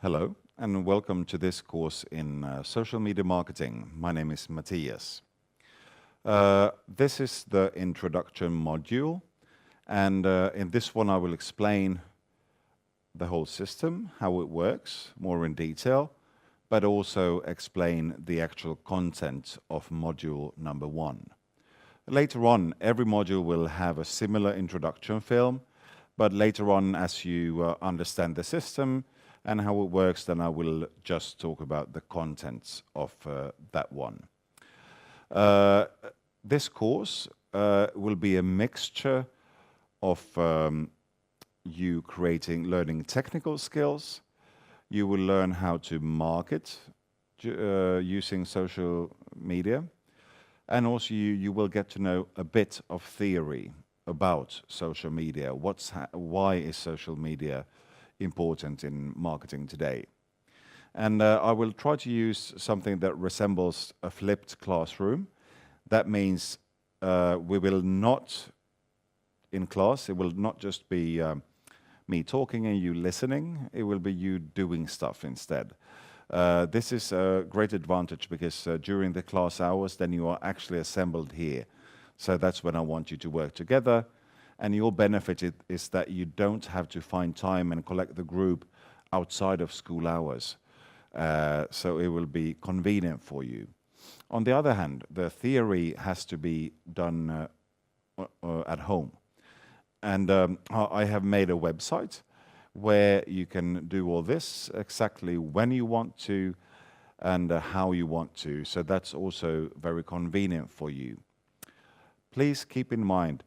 Hello, and welcome to this course in social media marketing. My name is Matthias. This is the introduction module, and in this one I will explain the whole system, how it works, more in detail, but also explain the actual content of module number 1. Later on, every module will have a similar introduction film, but later on, as you understand the system and how it works, then I will just talk about the contents of that one. This course will be a mixture of you learning technical skills. You will learn how to market using social media, and also you will get to know a bit of theory about social media. Why is social media important in marketing today? And I will try to use something that resembles a flipped classroom. That means we will not, in class, it will not just be me talking and you listening, it will be you doing stuff instead. This is a great advantage because during the class hours, then you are actually assembled here. So that's when I want you to work together. And your benefit is that you don't have to find time and collect the group outside of school hours. So it will be convenient for you. On the other hand, the theory has to be done at home. And I have made a website where you can do all this exactly when you want to and how you want to. So that's also very convenient for you. Please keep in mind,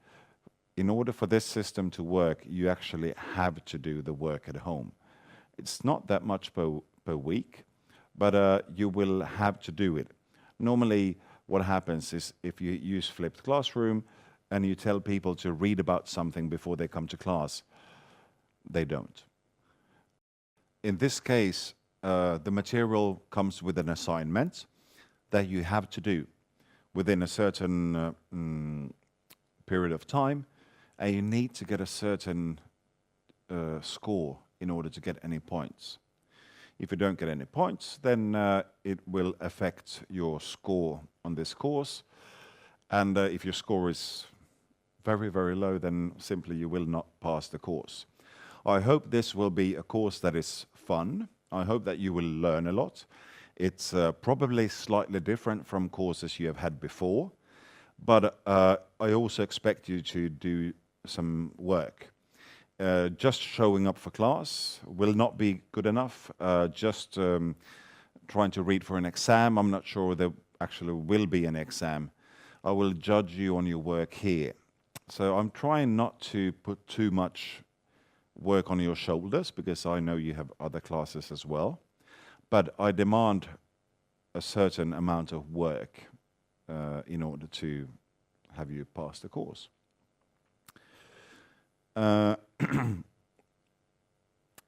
in order for this system to work, you actually have to do the work at home. It's not that much per week, but you will have to do it. Normally, what happens is if you use flipped classroom and you tell people to read about something before they come to class, they don't. In this case, the material comes with an assignment that you have to do within a certain period of time, and you need to get a certain score in order to get any points. If you don't get any points, then it will affect your score on this course. And if your score is very, very low, then simply you will not pass the course. I hope this will be a course that is fun. I hope that you will learn a lot. It's probably slightly different from courses you have had before, but I also expect you to do some work. Just showing up for class will not be good enough. Just trying to read for an exam, I'm not sure there actually will be an exam. I will judge you on your work here. So I'm trying not to put too much work on your shoulders because I know you have other classes as well. But I demand a certain amount of work in order to have you pass the course.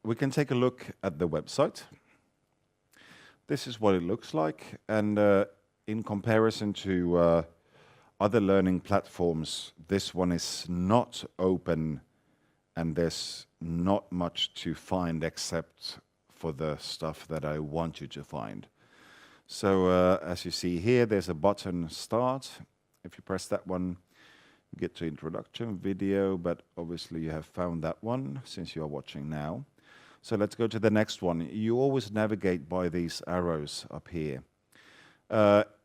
We can take a look at the website. This is what it looks like, and in comparison to other learning platforms, this one is not open and there's not much to find except for the stuff that I want you to find. So as you see here, there's a button Start. If you press that one, you get to Introduction Video, but obviously you have found that one since you are watching now. So let's go to the next one. You always navigate by these arrows up here.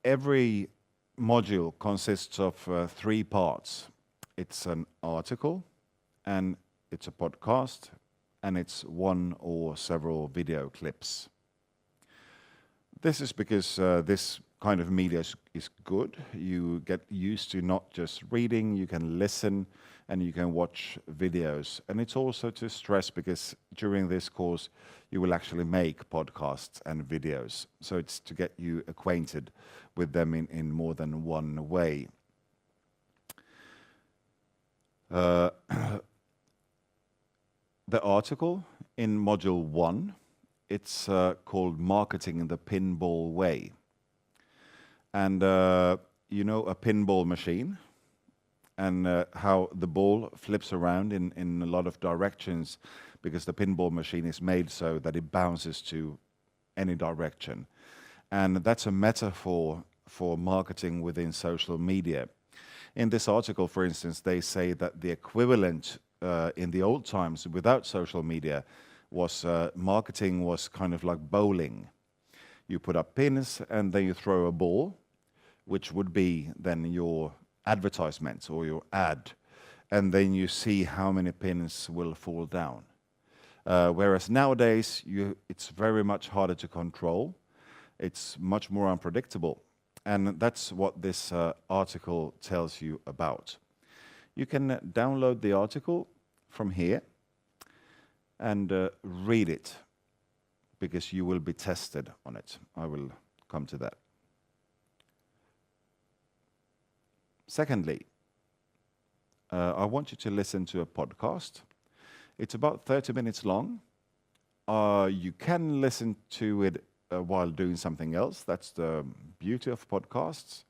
Every module consists of 3 parts. It's an article, and it's a podcast, and it's one or several video clips. This is because this kind of media is good. You get used to not just reading, you can listen and you can watch videos. And it's also to stress because during this course you will actually make podcasts and videos. So it's to get you acquainted with them in more than one way. The article in Module 1, it's called Marketing in the Pinball Way. And you know a pinball machine? and how the ball flips around in a lot of directions because the pinball machine is made so that it bounces to any direction. And that's a metaphor for marketing within social media. In this article, for instance, they say that the equivalent in the old times without social media was marketing was kind of like bowling. You put up pins and then you throw a ball, which would be then your advertisement or your ad, and then you see how many pins will fall down. Whereas nowadays, it's very much harder to control. It's much more unpredictable. And that's what this article tells you about. You can download the article from here and read it, because you will be tested on it. I will come to that. Secondly, I want you to listen to a podcast. It's about 30 minutes long. You can listen to it while doing something else. That's the beauty of podcasts.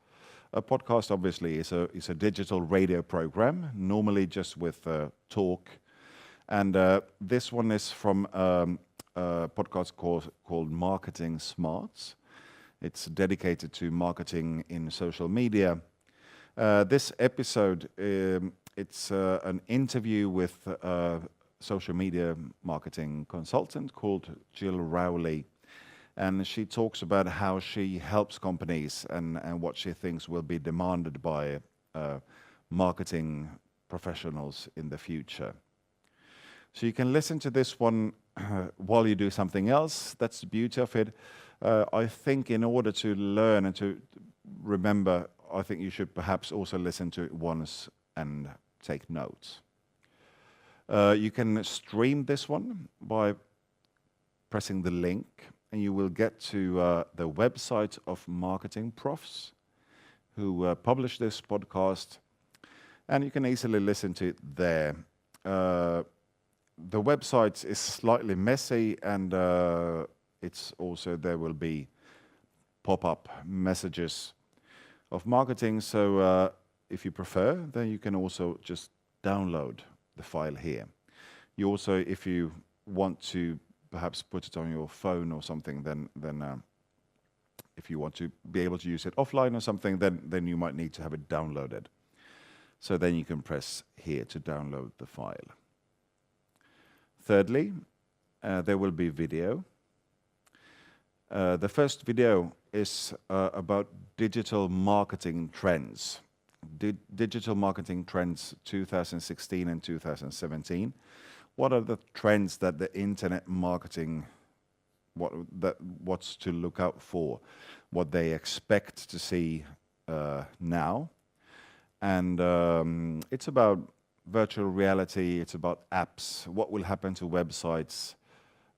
A podcast obviously is a digital radio program, normally just with talk. And this one is from a podcast called Marketing Smarts. It's dedicated to marketing in social media. This episode, it's an interview with a social media marketing consultant called Jill Rowley. And she talks about how she helps companies and what she thinks will be demanded by marketing professionals in the future. So you can listen to this one while you do something else. That's the beauty of it. I think in order to learn and to remember, I think you should perhaps also listen to it once and take notes. You can stream this one by pressing the link, and you will get to the website of marketing profs who publish this podcast, and you can easily listen to it there. The website is slightly messy, and it's also, there will be pop-up messages of marketing. So if you prefer, then you can also just download the file here. You also, if you want to perhaps put it on your phone or something, then if you want to be able to use it offline or something, then you might need to have it downloaded. So then you can press here to download the file. Thirdly, there will be video. The first video is about digital marketing trends. Digital marketing trends 2016 and 2017. What are the trends that the internet marketing, what's to look out for, what they expect to see now? And it's about virtual reality, it's about apps, what will happen to websites,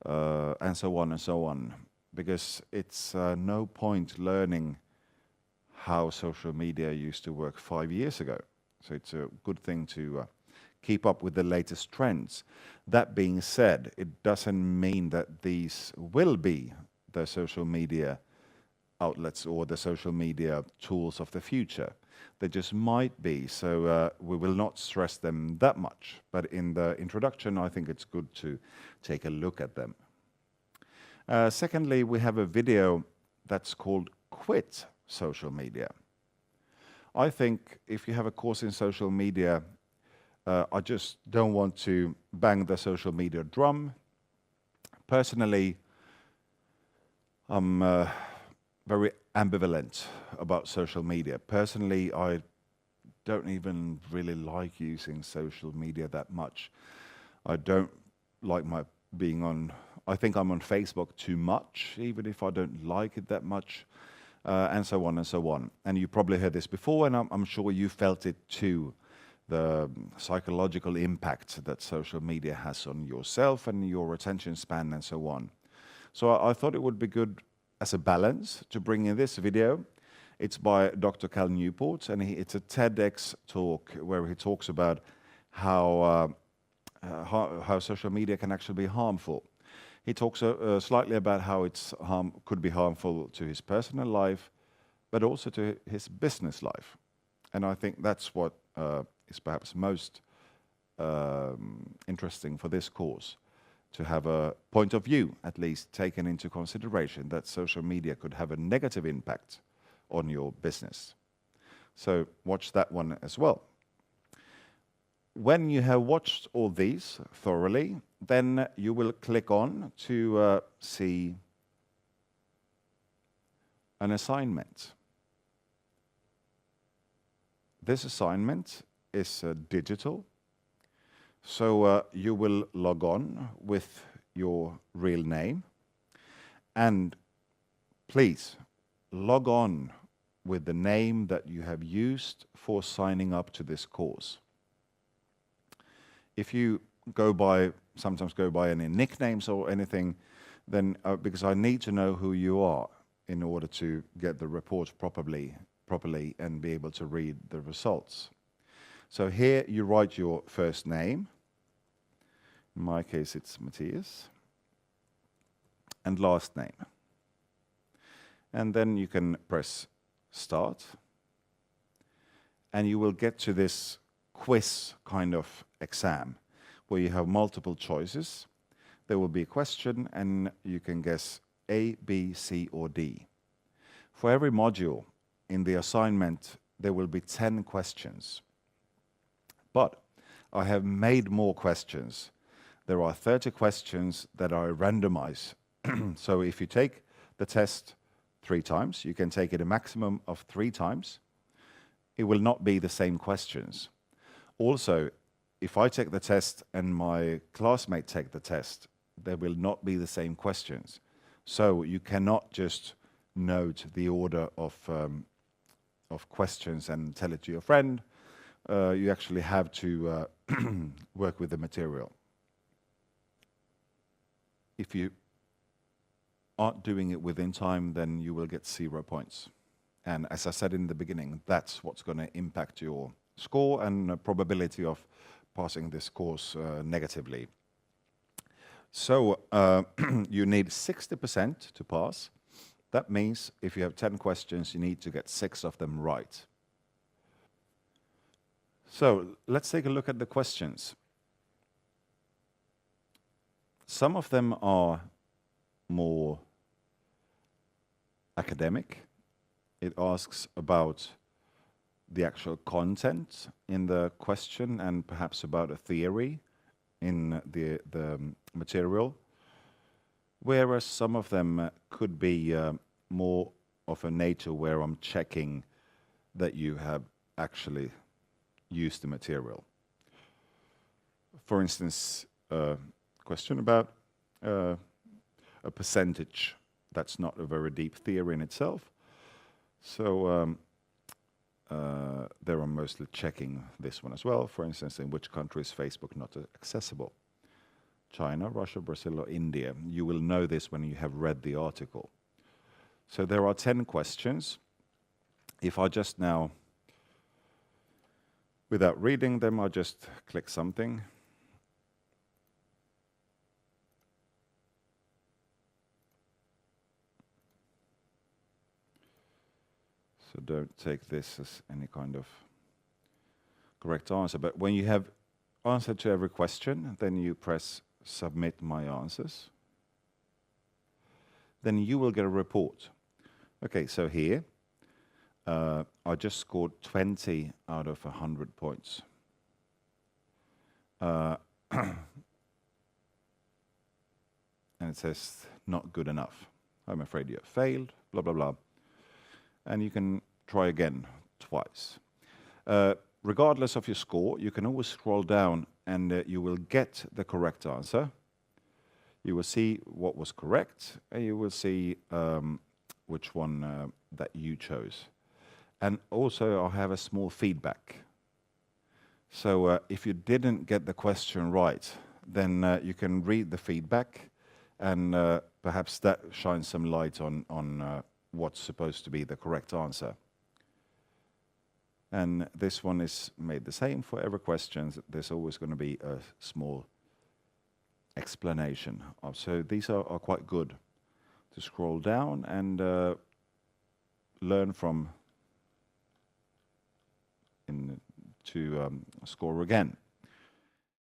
and so on and so on. Because it's no point learning how social media used to work 5 years ago. So it's a good thing to keep up with the latest trends. That being said, it doesn't mean that these will be the social media outlets or the social media tools of the future. They just might be, so we will not stress them that much. But in the introduction, I think it's good to take a look at them. Secondly, we have a video that's called Quit Social Media. I think if you have a course in social media, I just don't want to bang the social media drum. Personally, I'm very ambivalent about social media. Personally, I don't even really like using social media that much. I don't like being on, I think I'm on Facebook too much, even if I don't like it that much, and so on and so on. And you probably heard this before, and I'm sure you felt it too, the psychological impact that social media has on yourself and your attention span and so on. So I thought it would be good as a balance to bring in this video. It's by Dr. Cal Newport, and it's a TEDx talk where he talks about how social media can actually be harmful. He talks slightly about how it's could be harmful to his personal life, but also to his business life. And I think that's what is perhaps most interesting for this course, to have a point of view at least taken into consideration that social media could have a negative impact on your business. So watch that one as well. When you have watched all these thoroughly, then you will click on to see an assignment. This assignment is digital, so you will log on with your real name, and please log on with the name that you have used for signing up to this course. If you sometimes go by any nicknames or anything, then because I need to know who you are in order to get the report properly and be able to read the results. So here you write your first name. In my case, it's Matthias. And last name. And then you can press start. And you will get to this quiz kind of exam where you have multiple choices. There will be a question and you can guess A, B, C, or D. For every module in the assignment, there will be 10 questions. But I have made more questions. There are 30 questions that are randomized. So if you take the test 3 times, you can take it a maximum of 3 times. It will not be the same questions. Also, if I take the test and my classmate take the test, there will not be the same questions. So you cannot just note the order of questions and tell it to your friend. You actually have to work with the material. If you aren't doing it within time, then you will get 0 points. And as I said in the beginning, that's what's going to impact your score and probability of passing this course negatively. So you need 60% to pass. That means if you have 10 questions, you need to get 6 of them right. So let's take a look at the questions. Some of them are more academic. It asks about the actual content in the question and perhaps about a theory in the material, whereas some of them could be more of a nature where I'm checking that you have actually used the material. For instance, a question about a percentage. That's not a very deep theory in itself. So there I'm mostly checking this one as well. For instance, in which country is Facebook not accessible? China, Russia, Brazil, or India? You will know this when you have read the article. So there are 10 questions. If I just now, without reading them, I just click something. So don't take this as any kind of correct answer. But when you have answered to every question, then you press Submit My Answers. Then you will get a report. Okay, so here, I just scored 20 out of 100 points. And it says, not good enough. I'm afraid you have failed, blah, blah, blah. And you can try again twice. Regardless of your score, you can always scroll down and you will get the correct answer. You will see what was correct, and you will see which one that you chose. And also, I have a small feedback. So if you didn't get the question right, then you can read the feedback, and perhaps that shines some light on what's supposed to be the correct answer. And this one is made the same for every question. There's always going to be a small explanation. So these are quite good to scroll down and learn from in to score again.